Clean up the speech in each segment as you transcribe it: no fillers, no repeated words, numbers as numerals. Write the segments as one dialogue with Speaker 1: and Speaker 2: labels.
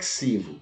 Speaker 1: reflexivo.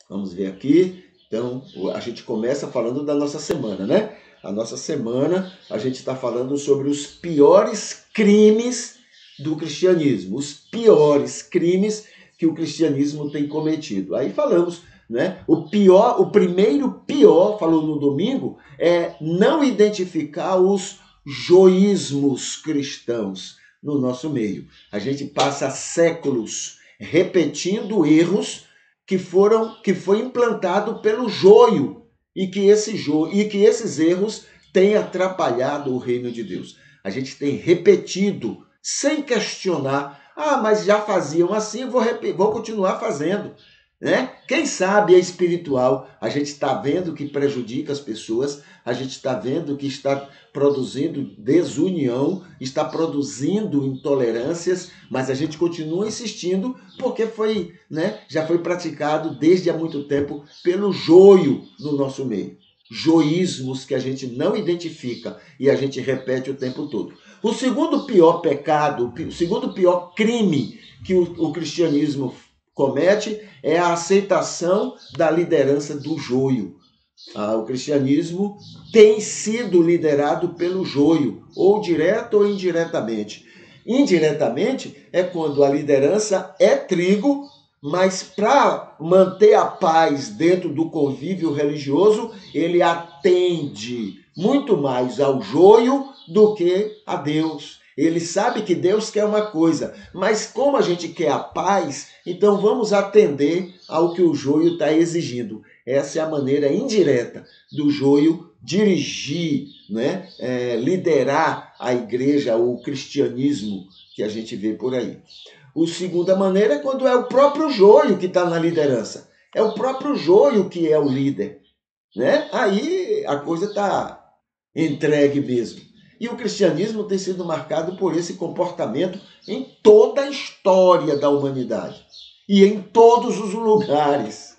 Speaker 1: Vamos ver aqui. Então, a gente começa falando da nossa semana, né? A nossa semana, a gente está falando sobre os piores crimes do cristianismo. Os piores crimes que o cristianismo tem cometido. Aí falamos, né? O primeiro pior, falou no domingo, é não identificar os joísmos cristãos no nosso meio. A gente passa séculos repetindo erros que foi implantado pelo joio e que esses erros têm atrapalhado o reino de Deus. A gente tem repetido sem questionar. Mas já faziam assim, vou continuar fazendo. Né? Quem sabe é espiritual. A gente está vendo que prejudica as pessoas, a gente está vendo que está produzindo desunião, está produzindo intolerâncias, mas a gente continua insistindo porque já foi praticado desde há muito tempo pelo joio no nosso meio. Joísmos que a gente não identifica e a gente repete o tempo todo. O segundo pior pecado, o segundo pior crime que o cristianismo comete é a aceitação da liderança do joio. O cristianismo tem sido liderado pelo joio, ou direto ou indiretamente. Indiretamente é quando a liderança é trigo, mas para manter a paz dentro do convívio religioso, ele atende muito mais ao joio do que a Deus. Ele sabe que Deus quer uma coisa, mas como a gente quer a paz, então vamos atender ao que o joio está exigindo. Essa é a maneira indireta do joio dirigir, né? Liderar a igreja, o cristianismo que a gente vê por aí. A segunda maneira é quando é o próprio joio que está na liderança. É o próprio joio que é o líder. Né? Aí a coisa está entregue mesmo. E o cristianismo tem sido marcado por esse comportamento em toda a história da humanidade. E em todos os lugares.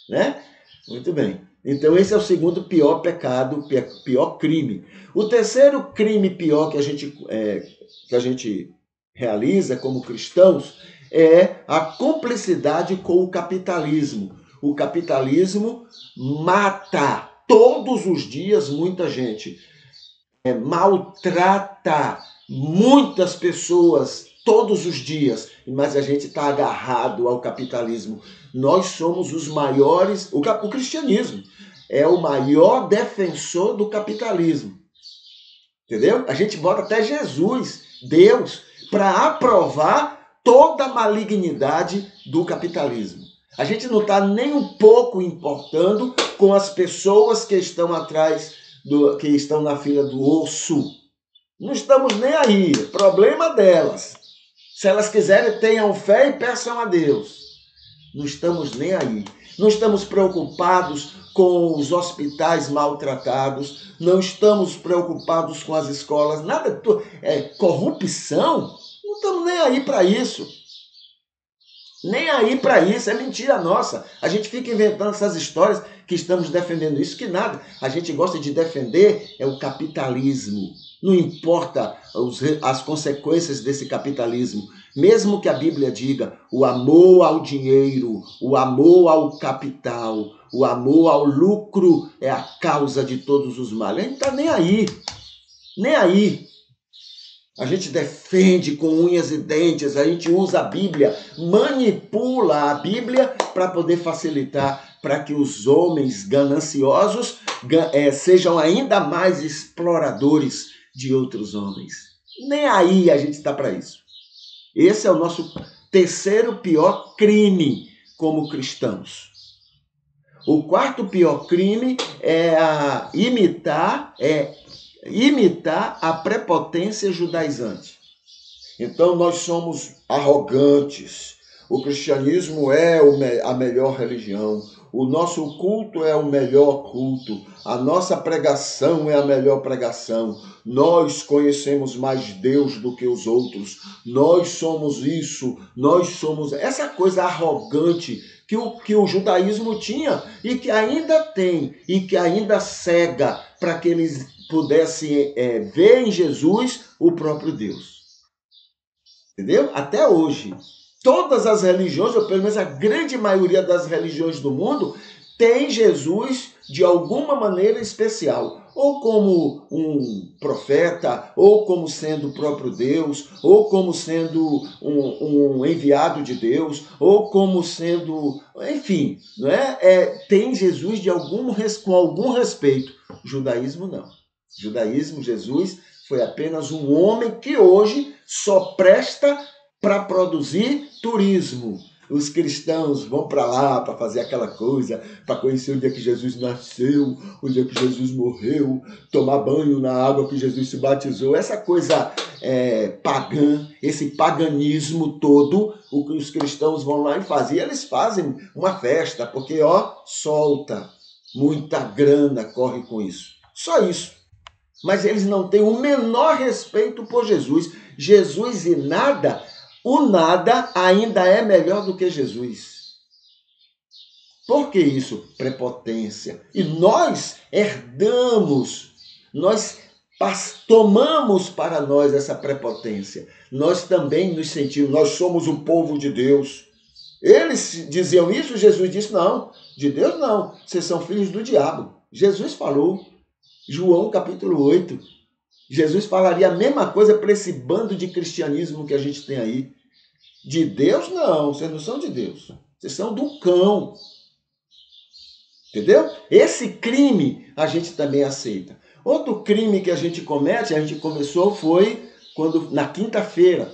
Speaker 1: Né? Muito bem. Então esse é o segundo pior pecado, pior crime. O terceiro crime pior que a gente realiza como cristãos é a cumplicidade com o capitalismo. O capitalismo mata todos os dias muita gente. Maltrata muitas pessoas todos os dias, mas a gente está agarrado ao capitalismo. Nós somos os maiores, o cristianismo é o maior defensor do capitalismo. Entendeu? A gente bota até Jesus, Deus, para aprovar toda a malignidade do capitalismo. A gente não está nem um pouco importando com as pessoas que estão atrás, que estão na fila do osso. Não estamos nem aí, problema delas. Se elas quiserem, tenham fé e peçam a Deus. Não estamos nem aí. Não estamos preocupados com os hospitais maltratados, não estamos preocupados com as escolas, nada, corrupção, não estamos nem aí para isso. Nem aí para isso, é mentira nossa. A gente fica inventando essas histórias que estamos defendendo isso, que nada. A gente gosta de defender o capitalismo. Não importa as consequências desse capitalismo. Mesmo que a Bíblia diga o amor ao dinheiro, o amor ao capital, o amor ao lucro é a causa de todos os males. A gente não está nem aí. Nem aí. A gente defende com unhas e dentes, a gente usa a Bíblia, manipula a Bíblia para poder facilitar para que os homens gananciosos sejam ainda mais exploradores de outros homens. Nem aí a gente está para isso. Esse é o nosso terceiro pior crime como cristãos. O quarto pior crime é imitar a prepotência judaizante. Então nós somos arrogantes. O cristianismo é a melhor religião. O nosso culto é o melhor culto. A nossa pregação é a melhor pregação. Nós conhecemos mais Deus do que os outros. Nós somos isso. Nós somos essa coisa arrogante que o judaísmo tinha e que ainda tem e que ainda cega para que eles pudessem ver em Jesus o próprio Deus. Entendeu? Até hoje. Todas as religiões, ou pelo menos a grande maioria das religiões do mundo, tem Jesus de alguma maneira especial. Ou como um profeta, ou como sendo o próprio Deus, ou como sendo um enviado de Deus, ou como sendo, enfim, não é? Tem Jesus com algum respeito. O judaísmo não. O judaísmo, Jesus foi apenas um homem que hoje só presta para produzir turismo. Os cristãos vão para lá para fazer aquela coisa, para conhecer onde é que Jesus nasceu, onde é que Jesus morreu, tomar banho na água que Jesus se batizou. Essa coisa pagã, esse paganismo todo, o que os cristãos vão lá e fazem. E eles fazem uma festa, porque, solta, muita grana corre com isso. Só isso. Mas eles não têm o menor respeito por Jesus. Jesus e nada, o nada ainda é melhor do que Jesus. Por que isso? Prepotência. E nós herdamos, nós tomamos para nós essa prepotência. Nós também nos sentimos, nós somos o povo de Deus. Eles diziam isso, Jesus disse, não, de Deus não, vocês são filhos do diabo. Jesus falou, João capítulo 8, Jesus falaria a mesma coisa para esse bando de cristianismo que a gente tem aí. De Deus, não, vocês não são de Deus. Vocês são do cão. Entendeu? Esse crime a gente também aceita. Outro crime que a gente comete, a gente começou foi na quinta-feira.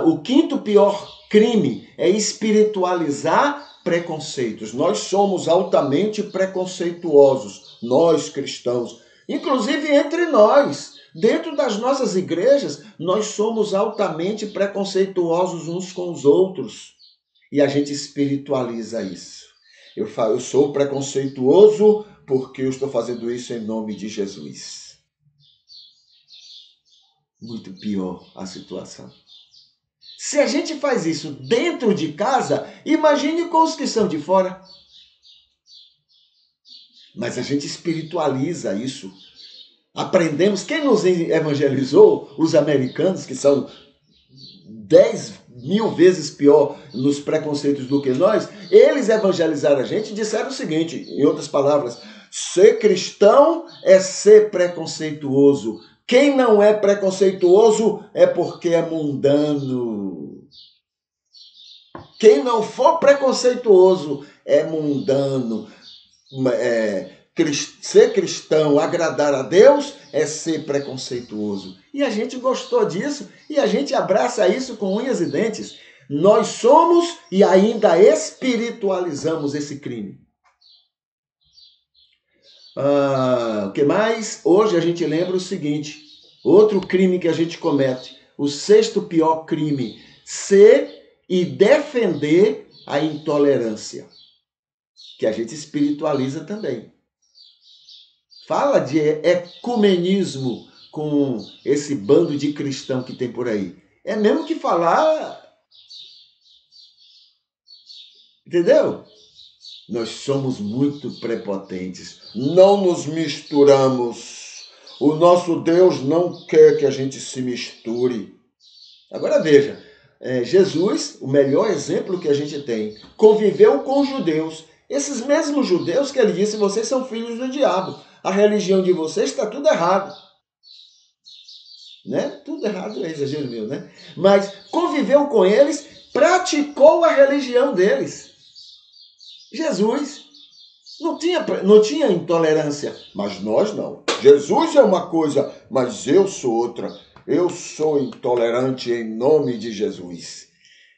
Speaker 1: O quinto pior crime é espiritualizar preconceitos. Nós somos altamente preconceituosos, nós cristãos. Inclusive entre nós, dentro das nossas igrejas, nós somos altamente preconceituosos uns com os outros. E a gente espiritualiza isso. Eu sou preconceituoso porque eu estou fazendo isso em nome de Jesus. Muito pior a situação. Se a gente faz isso dentro de casa, imagine com os que são de fora. Mas a gente espiritualiza isso. Aprendemos, quem nos evangelizou, os americanos, que são 10.000 vezes pior nos preconceitos do que nós, eles evangelizaram a gente e disseram o seguinte, em outras palavras, ser cristão é ser preconceituoso. Quem não é preconceituoso é porque é mundano. Quem não for preconceituoso é mundano. Ser cristão, agradar a Deus, é ser preconceituoso. E a gente gostou disso e a gente abraça isso com unhas e dentes. Nós somos e ainda espiritualizamos esse crime. O que mais? Hoje a gente lembra o seguinte, outro crime que a gente comete, o sexto pior crime, ser e defender a intolerância, que a gente espiritualiza também. Fala de ecumenismo com esse bando de cristão que tem por aí. É mesmo que falar... Entendeu? Nós somos muito prepotentes. Não nos misturamos. O nosso Deus não quer que a gente se misture. Agora veja, Jesus, o melhor exemplo que a gente tem, conviveu com judeus. Esses mesmos judeus que ele disse, vocês são filhos do diabo. A religião de vocês está tudo errado. Né? Tudo errado é exagero meu, né? Mas conviveu com eles, praticou a religião deles. Jesus não tinha intolerância, mas nós não. Jesus é uma coisa, mas eu sou outra. Eu sou intolerante em nome de Jesus.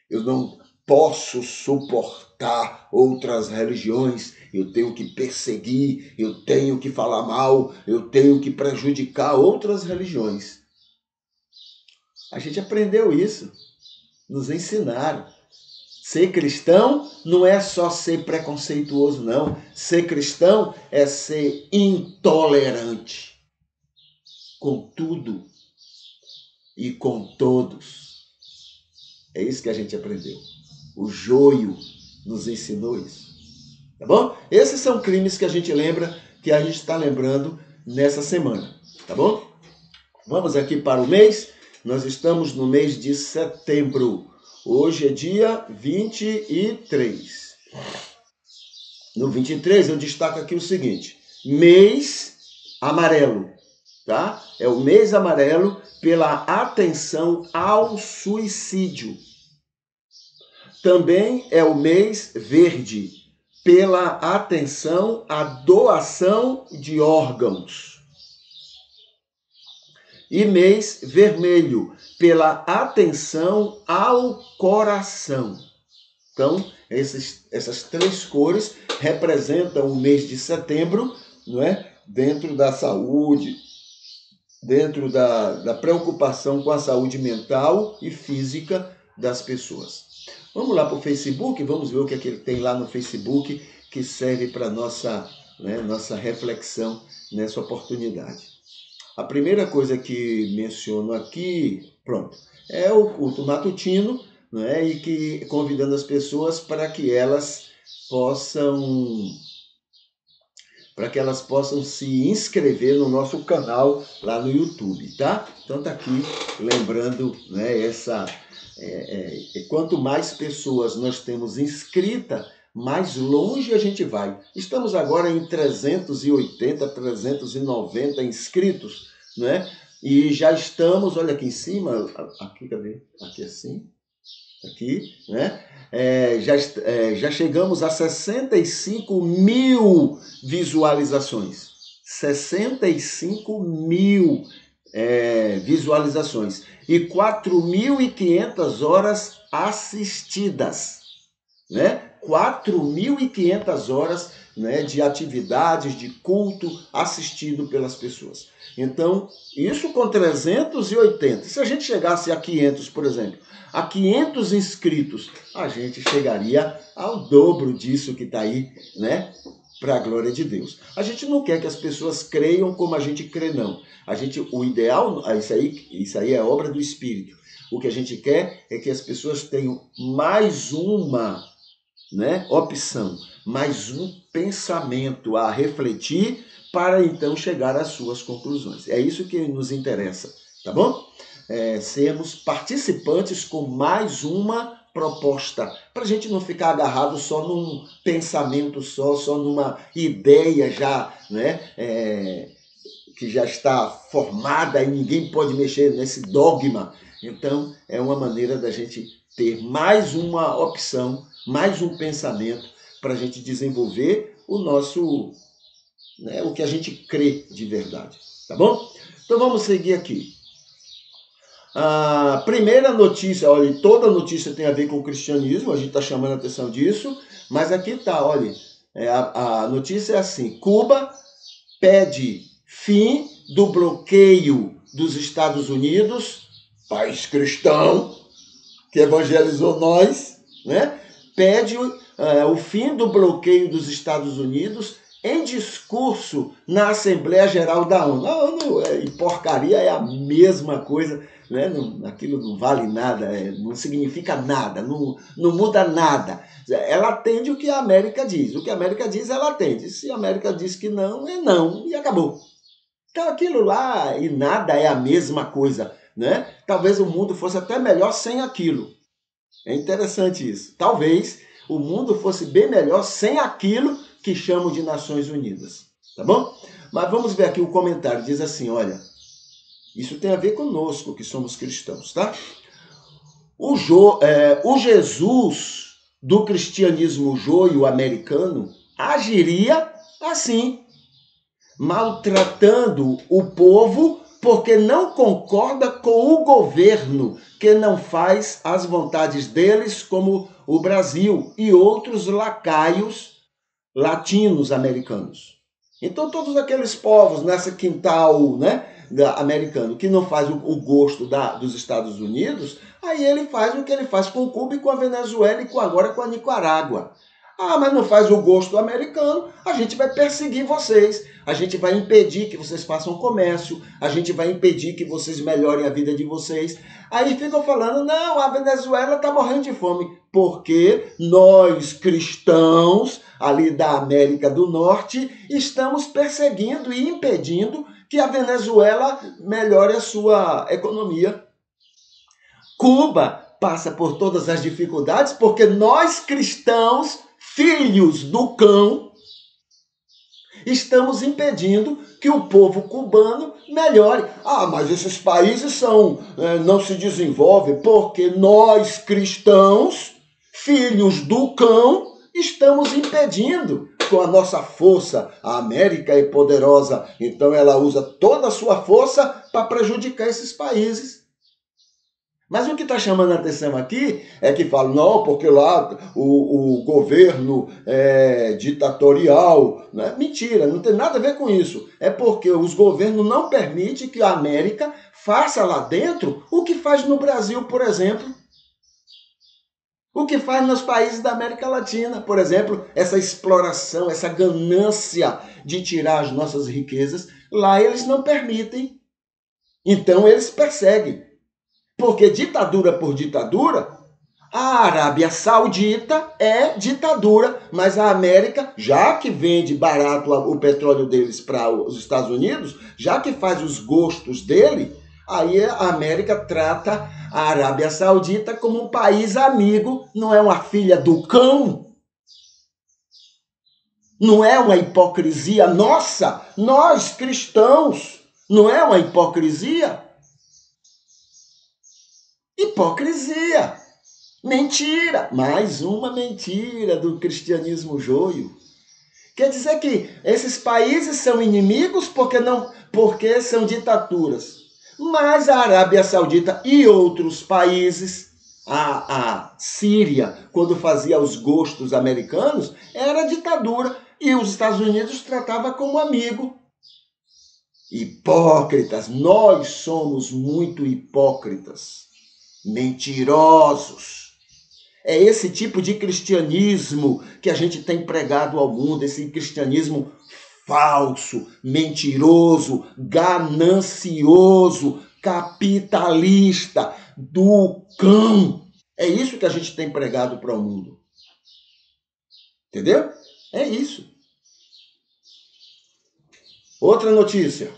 Speaker 1: Eu não posso suportar outras religiões. Eu tenho que perseguir, eu tenho que falar mal, eu tenho que prejudicar outras religiões. A gente aprendeu isso, nos ensinaram. Ser cristão não é só ser preconceituoso, não. Ser cristão é ser intolerante com tudo e com todos. É isso que a gente aprendeu. O joio nos ensinou isso. Tá bom? Esses são crimes que a gente lembra, que a gente está lembrando nessa semana. Tá bom? Vamos aqui para o mês. Nós estamos no mês de setembro. Hoje é dia 23. No 23 eu destaco aqui o seguinte: mês amarelo, tá? É o mês amarelo pela atenção ao suicídio. Também é o mês verde pela atenção à doação de órgãos. E mês vermelho pela atenção ao coração. Então, essas três cores representam o mês de setembro, não é? Dentro da saúde, dentro da preocupação com a saúde mental e física das pessoas. Vamos lá para o Facebook, vamos ver o que é que ele tem lá no Facebook que serve para nossa reflexão nessa oportunidade. A primeira coisa que menciono aqui, pronto, é o culto matutino, né? E que convidando as pessoas para que elas possam se inscrever no nosso canal lá no YouTube, tá? Então tá aqui lembrando, né, quanto mais pessoas nós temos inscritas, mais longe a gente vai. Estamos agora em 380, 390 inscritos, né? E já estamos, olha aqui em cima, aqui, cadê? Aqui assim, aqui, né? Já chegamos a 65 mil visualizações. 65 mil visualizações. E 4.500 horas assistidas, né? 4.500 horas, né, de atividades, de culto assistido pelas pessoas. Então, isso com 380. Se a gente chegasse a 500, por exemplo, a 500 inscritos, a gente chegaria ao dobro disso que está aí, né? Para a glória de Deus. A gente não quer que as pessoas creiam como a gente crê, não. O ideal, isso aí é obra do Espírito. O que a gente quer é que as pessoas tenham mais uma, né, opção, mais um pensamento a refletir para então chegar às suas conclusões. É isso que nos interessa, tá bom? Sermos participantes com mais uma proposta, para a gente não ficar agarrado só num pensamento só numa ideia já, né, que já está formada e ninguém pode mexer nesse dogma. Então, é uma maneira da gente ter mais uma opção, mais um pensamento para a gente desenvolver o nosso, né, o que a gente crê de verdade, tá bom? Então vamos seguir aqui. A primeira notícia, olha, toda notícia tem a ver com o cristianismo, a gente está chamando a atenção disso, mas aqui está, olha, a notícia é assim: Cuba pede fim do bloqueio dos Estados Unidos, país cristão, que evangelizou nós, né? Pede o fim do bloqueio dos Estados Unidos em discurso na Assembleia Geral da ONU. A ONU e porcaria é a mesma coisa, né? Aquilo não vale nada, não significa nada, não muda nada. Ela atende o que a América diz. O que a América diz, ela atende. Se a América diz que não, é não, e acabou. Então aquilo lá e nada é a mesma coisa, né? Talvez o mundo fosse até melhor sem aquilo. É interessante isso. Talvez o mundo fosse bem melhor sem aquilo que chamam de Nações Unidas. Tá bom? Mas vamos ver aqui o comentário. Diz assim, olha, isso tem a ver conosco, que somos cristãos, tá? O Jesus do cristianismo joio americano agiria assim, maltratando o povo porque não concorda com o governo, que não faz as vontades deles, como o Brasil e outros lacaios latinos americanos. Então todos aqueles povos nessa quintal, né, americano, que não faz o gosto dos Estados Unidos, aí ele faz o que ele faz com Cuba e com a Venezuela e agora com a Nicarágua. Ah, mas não faz o gosto americano, a gente vai perseguir vocês, a gente vai impedir que vocês façam comércio, a gente vai impedir que vocês melhorem a vida de vocês. Aí ficam falando, não, a Venezuela está morrendo de fome, porque nós, cristãos, ali da América do Norte, estamos perseguindo e impedindo que a Venezuela melhore a sua economia. Cuba passa por todas as dificuldades porque nós cristãos, filhos do cão, estamos impedindo que o povo cubano melhore. Ah, mas esses países não se desenvolvem porque nós cristãos, filhos do cão, estamos impedindo com a nossa força. A América é poderosa, então ela usa toda a sua força para prejudicar esses países. Mas o que está chamando a atenção aqui é que falam, não, porque lá o governo é ditatorial. Né? Mentira, não tem nada a ver com isso. É porque os governos não permitem que a América faça lá dentro o que faz no Brasil, por exemplo. O que faz nos países da América Latina, por exemplo, essa exploração, essa ganância de tirar as nossas riquezas, lá eles não permitem. Então eles perseguem. Porque ditadura por ditadura, a Arábia Saudita é ditadura, mas a América, já que vende barato o petróleo deles para os Estados Unidos, já que faz os gostos dele, aí a América trata a Arábia Saudita como um país amigo, não é uma filha do cão. Não é uma hipocrisia nossa, nós cristãos, não é uma hipocrisia? Hipocrisia, mentira, mais uma mentira do cristianismo joio. Quer dizer que esses países são inimigos porque são ditaduras. Mas a Arábia Saudita e outros países, a Síria, quando fazia os gostos americanos, era ditadura e os Estados Unidos tratava como amigo. Hipócritas, nós somos muito hipócritas. Mentirosos. É esse tipo de cristianismo que a gente tem pregado ao mundo, esse cristianismo falso, mentiroso, ganancioso, capitalista, do cão. É isso que a gente tem pregado para o mundo. Entendeu? É isso. Outra notícia.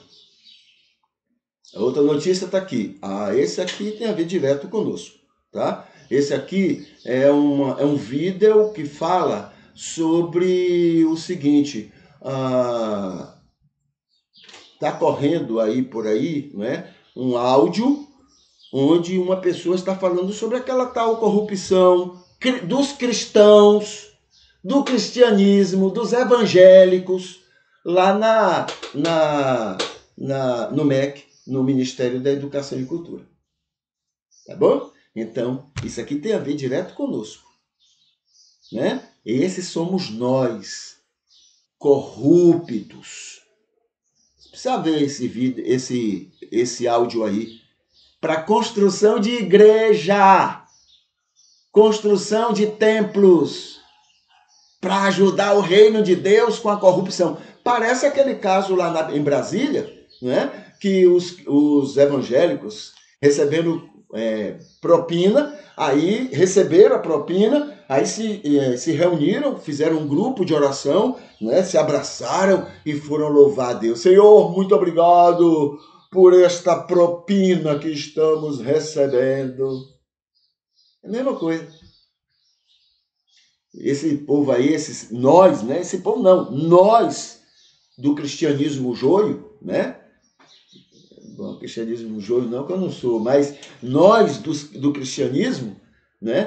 Speaker 1: A outra notícia está aqui. Esse aqui tem a ver direto conosco, tá? Esse aqui é um vídeo que fala sobre o seguinte. Está correndo aí por aí, né, um áudio onde uma pessoa está falando sobre aquela tal corrupção dos cristãos, do cristianismo, dos evangélicos, lá no MEC, no Ministério da Educação e Cultura. Tá bom? Então, isso aqui tem a ver direto conosco. Né? Esses somos nós, corruptos. Você precisa ver esse vídeo, esse áudio aí. Para construção de igreja, construção de templos, para ajudar o reino de Deus com a corrupção. Parece aquele caso lá em Brasília, né? Que os evangélicos recebendo propina, aí receberam a propina, aí se reuniram, fizeram um grupo de oração, né, se abraçaram e foram louvar a Deus. Senhor, muito obrigado por esta propina que estamos recebendo. É a mesma coisa. Esse povo aí, nós, né? Esse povo não, nós do cristianismo joio, né? Bom, cristianismo joio não, que eu não sou, mas nós do cristianismo, né?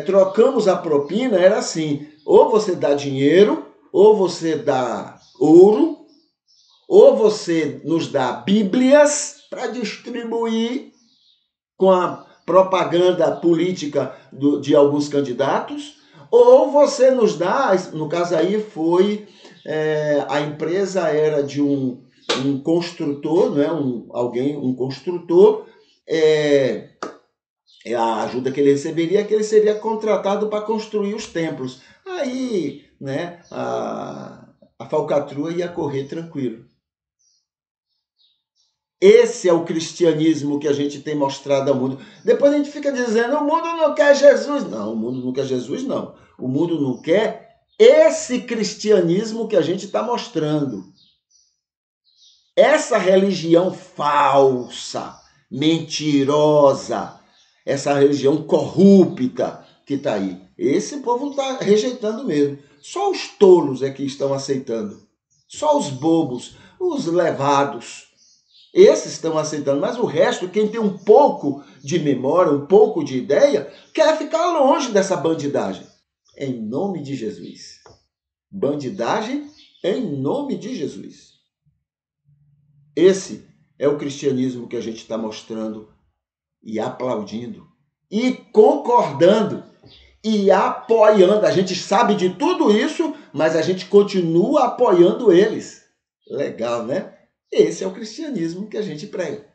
Speaker 1: Trocamos a propina, era assim, ou você dá dinheiro, ou você dá ouro, ou você nos dá bíblias para distribuir com a propaganda política de alguns candidatos, ou você nos dá, no caso aí foi, a empresa era de um construtor, né? um construtor, a ajuda que ele receberia, que ele seria contratado para construir os templos. Aí, né, a falcatrua ia correr tranquilo. Esse é o cristianismo que a gente tem mostrado ao mundo. Depois a gente fica dizendo, o mundo não quer Jesus. Não, o mundo não quer Jesus, não. O mundo não quer esse cristianismo que a gente está mostrando. Essa religião falsa, mentirosa, essa religião corrupta que está aí. Esse povo está rejeitando mesmo. Só os tolos é que estão aceitando. Só os bobos, os levados. Esses estão aceitando, mas o resto, quem tem um pouco de memória, um pouco de ideia, quer ficar longe dessa bandidagem. Em nome de Jesus. Bandidagem em nome de Jesus. Esse é o cristianismo que a gente está mostrando e aplaudindo e concordando e apoiando. A gente sabe de tudo isso, mas a gente continua apoiando eles. Legal, né? Esse é o cristianismo que a gente prega.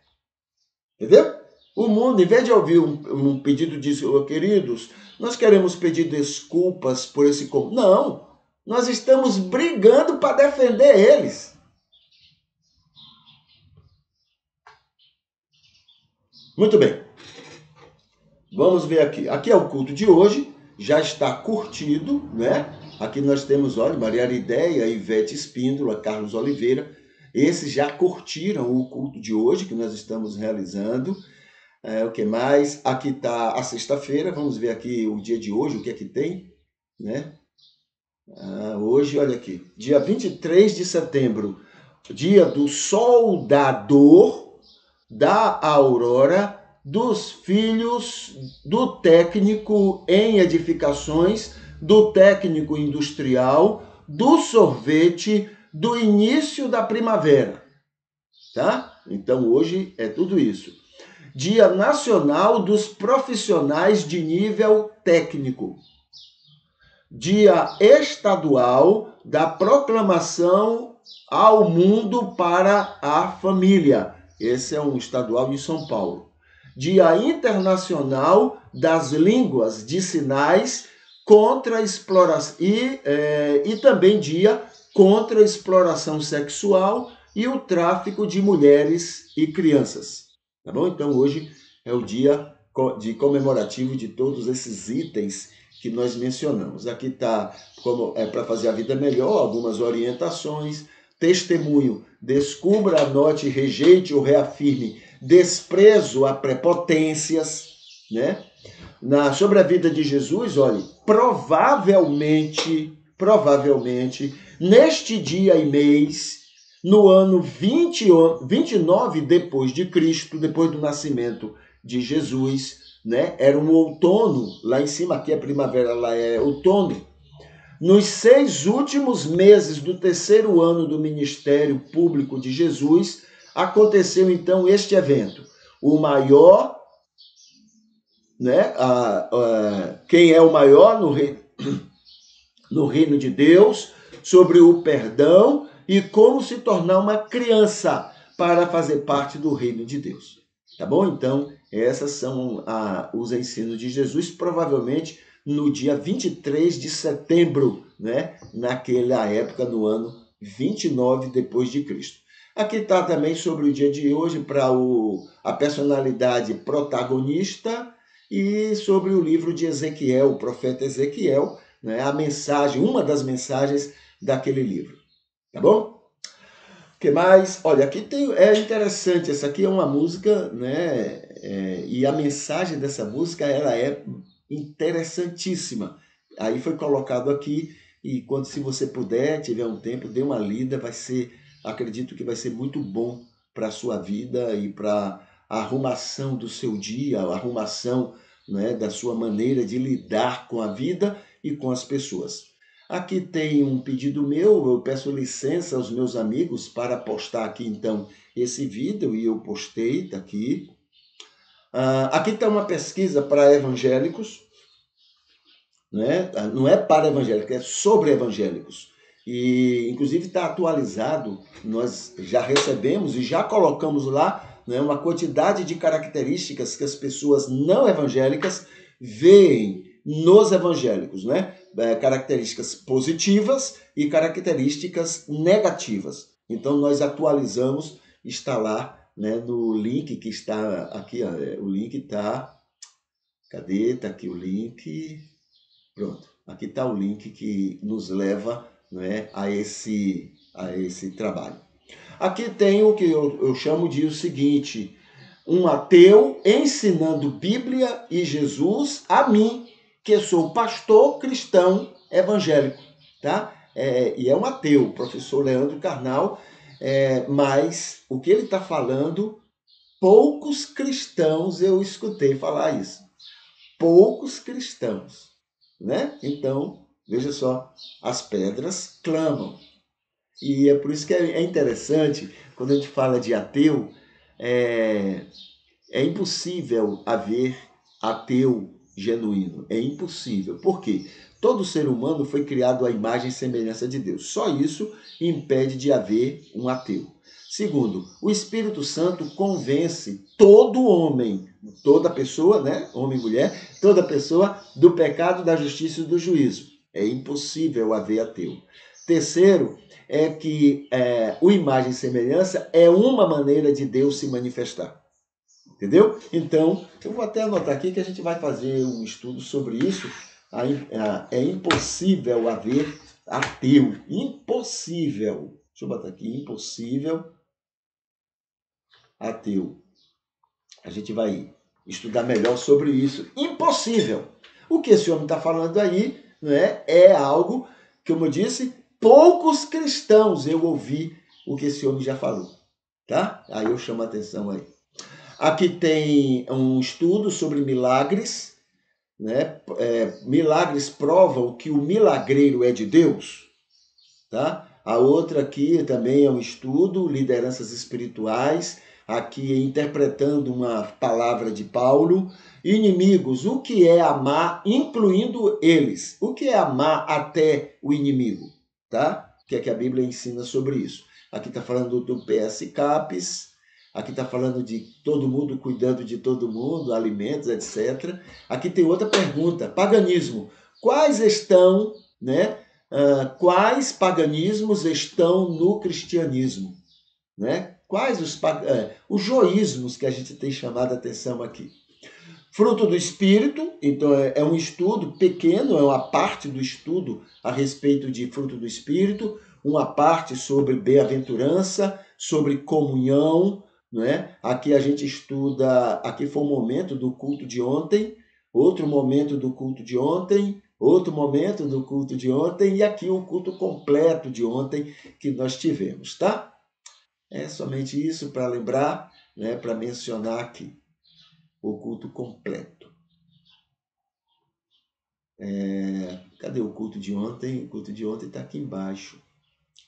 Speaker 1: Entendeu? O mundo, em vez de ouvir um pedido de queridos, nós queremos pedir desculpas por esse... Não, nós estamos brigando para defender eles. Muito bem. Vamos ver aqui. Aqui é o culto de hoje. Já está curtido, né? Aqui nós temos, olha, Maria Arideia, Ivete Espíndola, Carlos Oliveira. Esses já curtiram o culto de hoje que nós estamos realizando. O que mais? Aqui está a sexta-feira. Vamos ver aqui o dia de hoje, o que é que tem, né? Hoje, olha aqui, dia 23 de setembro, dia do soldador, da Aurora, dos filhos, do técnico em edificações, do técnico industrial, do sorvete, do início da primavera, tá? Então hoje é tudo isso. Dia Nacional dos Profissionais de Nível Técnico. Dia Estadual da Proclamação ao Mundo para a Família. Esse é um estadual em São Paulo. Dia Internacional das Línguas de Sinais contra a exploração e também dia contra a exploração sexual e o tráfico de mulheres e crianças. Tá bom? Então hoje é o dia de comemorativo de todos esses itens que nós mencionamos. Aqui está como é para fazer a vida melhor, algumas orientações. Testemunho, descubra, anote, rejeite ou reafirme desprezo a prepotências, né? Sobre a vida de Jesus, olha, provavelmente, neste dia e mês, no ano 29 depois de Cristo, depois do nascimento de Jesus, né? Era um outono, lá em cima aqui é primavera, lá é outono. Nos 6 últimos meses do terceiro ano do ministério público de Jesus, aconteceu então este evento. O maior, né? Quem é o maior no reino de Deus, sobre o perdão e como se tornar uma criança para fazer parte do reino de Deus. Tá bom? Então, esses são os ensinos de Jesus, provavelmente no dia 23 de setembro, né? Naquela época, no ano 29 depois de Cristo. Aqui está também sobre o dia de hoje para a personalidade protagonista e sobre o livro de Ezequiel, o profeta Ezequiel, né? A mensagem, uma das mensagens daquele livro. Tá bom? O que mais? Olha, aqui é interessante, essa aqui é uma música, né? E a mensagem dessa música, ela é interessantíssima. Aí foi colocado aqui, e quando, se você puder, tiver um tempo, dê uma lida, acredito que vai ser muito bom para a sua vida e para a arrumação do seu dia, a arrumação, né, da sua maneira de lidar com a vida e com as pessoas. Aqui tem um pedido meu, eu peço licença aos meus amigos para postar aqui então esse vídeo, e eu postei, está aqui. Aqui está uma pesquisa para evangélicos, né? Não é para evangélicos, é sobre evangélicos. E inclusive está atualizado, nós já recebemos e já colocamos lá, né, uma quantidade de características que as pessoas não evangélicas veem nos evangélicos, né? Características positivas e características negativas. Então nós atualizamos, está lá, né, no link que está aqui, ó, o link está... Cadê? Está aqui o link. Pronto, aqui está o link que nos leva, né, a esse trabalho. Aqui tem o que eu chamo de o seguinte, um ateu ensinando Bíblia e Jesus a mim, que sou pastor cristão evangélico, tá? E é um ateu, o professor Leandro Carnal, mas o que ele está falando, poucos cristãos eu escutei falar isso. Poucos cristãos, né? Então, veja só, as pedras clamam. E é por isso que é interessante, quando a gente fala de ateu, é impossível haver ateu genuíno. É impossível. Por quê? Todo ser humano foi criado à imagem e semelhança de Deus. Só isso impede de haver um ateu. Segundo, o Espírito Santo convence todo homem, toda pessoa, né? Homem e mulher, toda pessoa do pecado, da justiça e do juízo. É impossível haver ateu. Terceiro, é que o imagem e semelhança é uma maneira de Deus se manifestar. Entendeu? Então, eu vou até anotar aqui que a gente vai fazer um estudo sobre isso. É impossível haver ateu. Impossível. Deixa eu botar aqui. Impossível ateu. A gente vai estudar melhor sobre isso. Impossível. O que esse homem está falando aí, né, é algo, como eu disse, poucos cristãos eu ouvi o que esse homem já falou. Tá? Aí eu chamo a atenção aí. Aqui tem um estudo sobre milagres, né? Milagres provam que o milagreiro é de Deus, tá? A outra aqui também é um estudo, lideranças espirituais, aqui interpretando uma palavra de Paulo. Inimigos, o que é amar, incluindo eles? O que é amar até o inimigo, tá? O que é que a Bíblia ensina sobre isso? Aqui está falando do PS Capes. Aqui está falando de todo mundo cuidando de todo mundo, alimentos, etc. Aqui tem outra pergunta: paganismo. Quais estão, né? Quais paganismos estão no cristianismo? Né? Quais os joísmos que a gente tem chamado a atenção aqui? Fruto do Espírito, então é um estudo pequeno, é uma parte do estudo a respeito de fruto do Espírito, uma parte sobre bem-aventurança, sobre comunhão, né? Aqui a gente estuda, aqui foi o momento do culto de ontem, outro momento do culto de ontem, outro momento do culto de ontem, e aqui o culto completo de ontem que nós tivemos, tá? É somente isso para lembrar, né, para mencionar aqui o culto completo. Cadê o culto de ontem? O culto de ontem está aqui embaixo.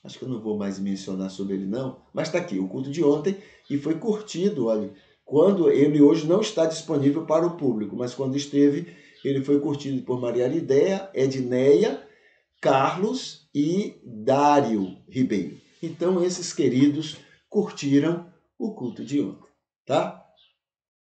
Speaker 1: Acho que eu não vou mais mencionar sobre ele, não. Mas está aqui, o culto de ontem, e foi curtido, olha. Quando ele hoje não está disponível para o público, mas quando esteve, ele foi curtido por Maria Lidéia, Edneia, Carlos e Dário Ribeiro. Então, esses queridos curtiram o culto de ontem, tá?